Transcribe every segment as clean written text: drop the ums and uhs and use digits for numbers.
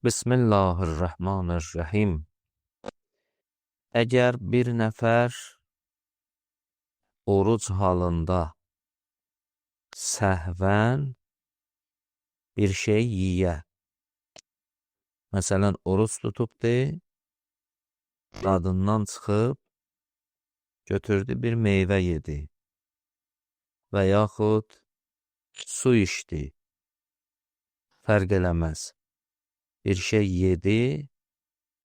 Bismillahirrahmanirrahim. Əgər bir nəfər oruc halında səhvən bir şey yiyə, məsələn, oruc tutubdur, dadından çıxıb, götürdü bir meyvə yedi və yaxud su içdi, fərq eləməz. Bir şey yedi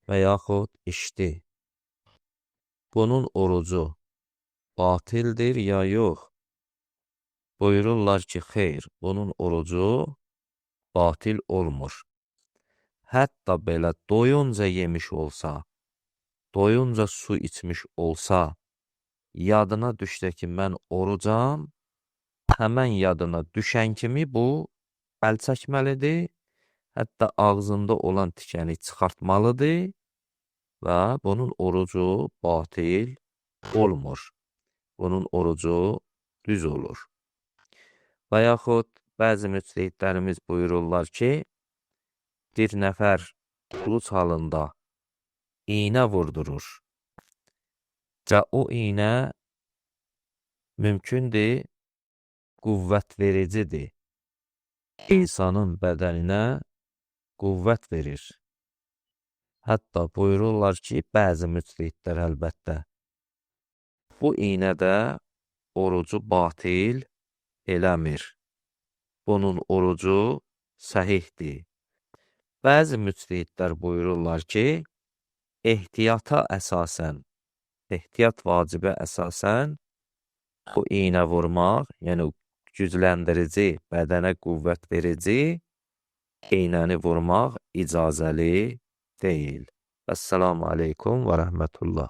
və yaxud içdi. Bunun orucu batildir ya yox? Buyururlar ki, xeyr, bunun orucu batil olmur. Hətta belə doyunca yemiş olsa, doyunca su içmiş olsa, yadına düşsə ki, mən orucam, həmən yadına düşən kimi bu əl çəkməlidir, hətta ağzında olan tikəni çıxartmalıdır və bunun orucu batil olmur. Bunun orucu düz olur. Və yaxud bəzi müctəhidlərimiz buyururlar ki, bir nəfər oruc halında iynə vurdurur və o iynə mümkündür qüvvət vericidir. İnsanın bədəninə qüvvət verir. Hətta buyururlar ki, bəzi müctəhidlər əlbəttə, bu iynə də orucu batil eləmir. Bunun orucu səhihdir. Bəzi müctəhidlər buyururlar ki, ehtiyata əsasən, ehtiyat vacibə əsasən bu iynə vurmaq, yəni gücləndirici, bədənə qüvvət verici iynəni vurmaq icazəli deyil. Əssalamu aleykum və rəhmətullah.